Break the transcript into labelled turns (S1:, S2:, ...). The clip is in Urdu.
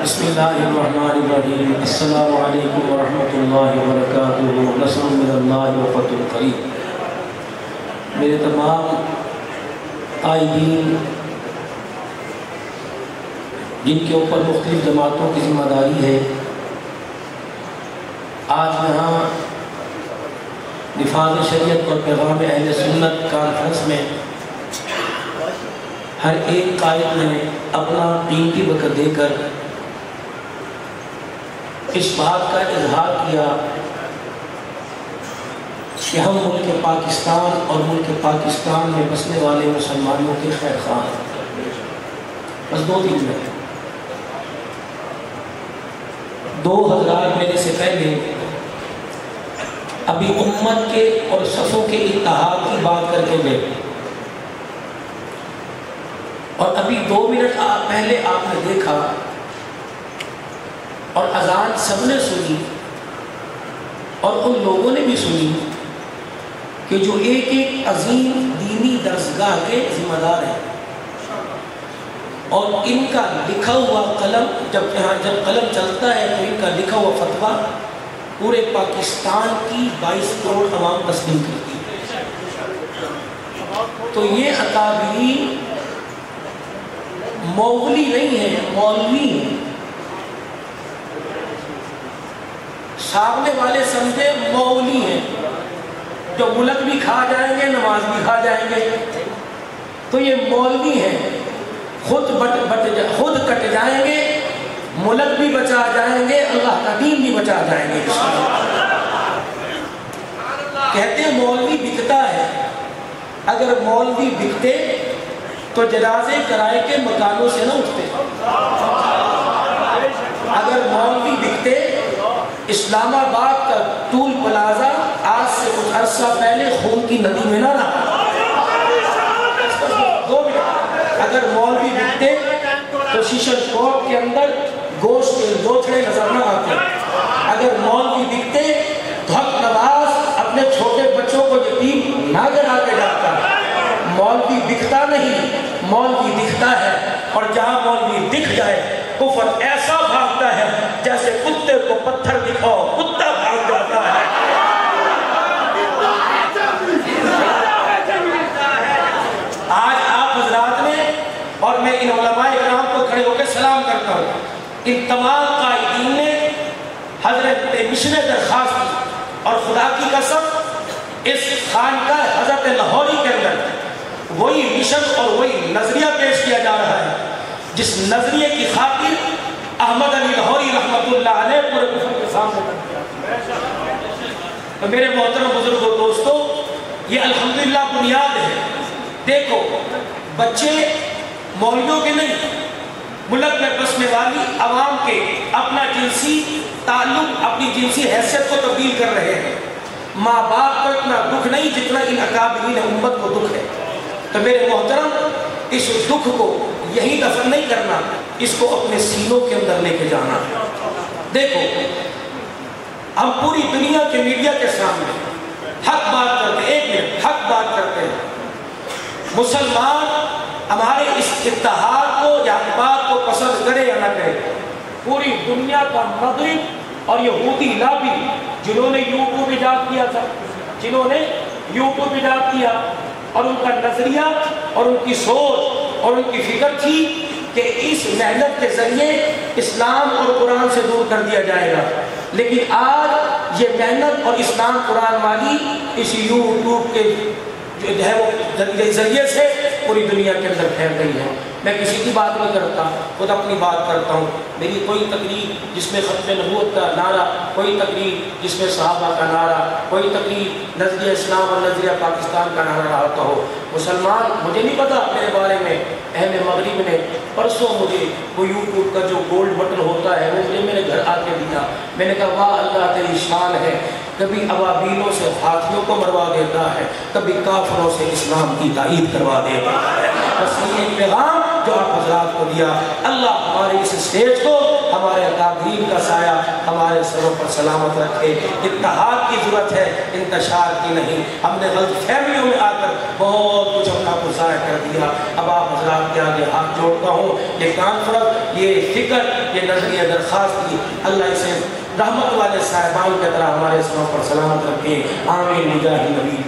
S1: بسم اللہ الرحمن الرحیم السلام علیکم ورحمۃ اللہ وبرکاتہ نصر من اللہ و فتح قریب۔ میرے تمام قائدین جن کے اوپر مختلف جماعتوں کی ذمہ داری ہے، آج یہاں نفاذ شریعت اور پیغام اہل سنت کانفرنس میں ہر ایک قائد نے اپنا قیمتی وقت دے کر اس بات کا اظہار کیا کہ ہم ملک پاکستان اور ملک پاکستان میں بسنے والے مسلمانوں کے خیر خواہ ہیں۔ بس دو دن میں دو حضرات میرے سے پہلے ابھی امت کے اور صفوں کے اتحاد کی بات کر کے گئے، اور ابھی 2 منٹ پہلے آپ نے دیکھا اور اذان سب نے سنی اور ان لوگوں نے بھی سنی کہ جو ایک ایک عظیم دینی درسگاہ کے ذمہ دار ہیں، اور ان کا لکھا ہوا قلم جب قلم چلتا ہے تو ان کا لکھا ہوا فتویٰ پورے پاکستان کی 22 کروڑ عوام تسلیم کرتی ہے۔ تو یہ اکابرین مغلی نہیں ہے، مولوی ہیں۔ سامنے والے سمجھے مولوی ہیں جو ملک بھی کھا جائیں گے، نماز بھی کھا جائیں گے، تو یہ مولوی ہیں، خود کٹ جائیں گے، ملک بھی بچا جائیں گے، اللہ کا دین بھی بچا جائیں گے۔ کہتے ہیں مولوی بکتا ہے، اگر مولوی بکتے تو جنازے کرائے کے مکانوں سے نہ اٹھتے۔ اگر مولوی بکتے، اسلام آباد کا ٹول پلازا آج سے کچھ عرصہ پہلے خون کی ندی میں نہ رہا۔ اگر مولوی بکتے تو شیشن کوٹ کے اندر گوشت کے لوتھڑے نظر نہ آتے۔ اگر مولوی بکتے تو حق نواز اپنے چھوٹے بچوں کو یتیم نہ گرا کے جاتا۔ مولوی بکتا نہیں، مولوی دکھتا ہے، اور جہاں مولوی دکھ جائے کفر ایسا بھاگتا ہے جیسے کتے کو پتھر دکھاؤ کتا بھاگ جاتا ہے۔ آج آپ حضرات نے اور میں ان علماء کرام کو کھڑے ہو کے سلام کرتا ہوں، ان تمام قائدین نے حضرت مشن درخواست کی، اور خدا کی قسم اس خانقاہ حضرت لاہوری کے اندر وہی مشن اور وہی نظریہ پیش کیا جا رہا ہے جس نظریے کی خاطر احمد علی لاہوری رحمۃ اللہ علیہ پورے کفر کے سامنے کر دیا۔ تو میرے محترم بزرگوں دوستو، یہ الحمدللہ بنیاد ہے۔ دیکھو بچے مولویوں کے نہیں، ملک میں بسنے والی عوام کے اپنا جنسی تعلق، اپنی جنسی حیثیت کو تبدیل کر رہے ہیں۔ ماں باپ کو اتنا دکھ نہیں جتنا ان اکابرین امت کو دکھ ہے۔ تو میرے محترم، اس دکھ کو یہی دفن نہیں کرنا، اس کو اپنے سینوں کے اندر لے کے جانا۔ دیکھو ہم پوری دنیا کے میڈیا کے سامنے حق بات کرتے ہیں، ایک منٹ حق بات کرتے ہیں۔ مسلمان ہمارے اس اتحاد کو یا بات کو پسند کرے یا نہ کرے، پوری دنیا کا مغرب اور یہودی لابی جنہوں نے یوٹیوب ایجاد کیا تھا، اور ان کا نظریہ اور ان کی سوچ اور ان کی فکر تھی کہ اس محنت کے ذریعے اسلام اور قرآن سے دور کر دیا جائے گا، لیکن آج یہ محنت اور اسلام قرآن والی اس یوٹیوب کے جو ہے وہ ذریعے سے پوری دنیا کے اندر پھیل گئی ہے۔ میں کسی کی بات نہیں کرتا، خود اپنی بات کرتا ہوں۔ میری کوئی تقریر جس میں ختم نبوت کا نعرہ، کوئی تقریر جس میں صحابہ کا نعرہ، کوئی تقریر نظریہ اسلام اور نظریہ پاکستان کا نعرہ رہتا ہو۔ مسلمان مجھے نہیں پتا میرے بارے میں اہل مغرب نے پرسوں مجھے وہ یوٹیوب کا جو گولڈ بٹن ہوتا ہے وہ مجھے میرے گھر آ کے دیا۔ میں نے کہا واہ اللہ تیری شان ہے، کبھی ابابیلوں سے ہاتھیوں کو مروا دیتا ہے، کبھی کافروں سے اسلام کی تائید کروا دیتا ہے۔ بس یہ پیغام جو آپ حضرات کو دیا، اللہ ہمارے اس اسٹیج کو ہمارے اکابرین کا سایہ ہمارے سروں پر سلامت رکھے۔ اتحاد کی ضرورت ہے، انتشار کی نہیں۔ ہم نے غلط فہمیوں میں آ کر بہت کچھ اپنا کو ضائع کر دیا۔ اب آپ حضرات کے آگے ہاتھ جوڑتا ہوں، یہ کانفرنس، یہ فکر، یہ نظریہ درخواست کی اللہ اسے رحمت والے صاحبان کی طرح ہمارے سروں پر سلامت رکھے۔ آمین بجاہ نبی۔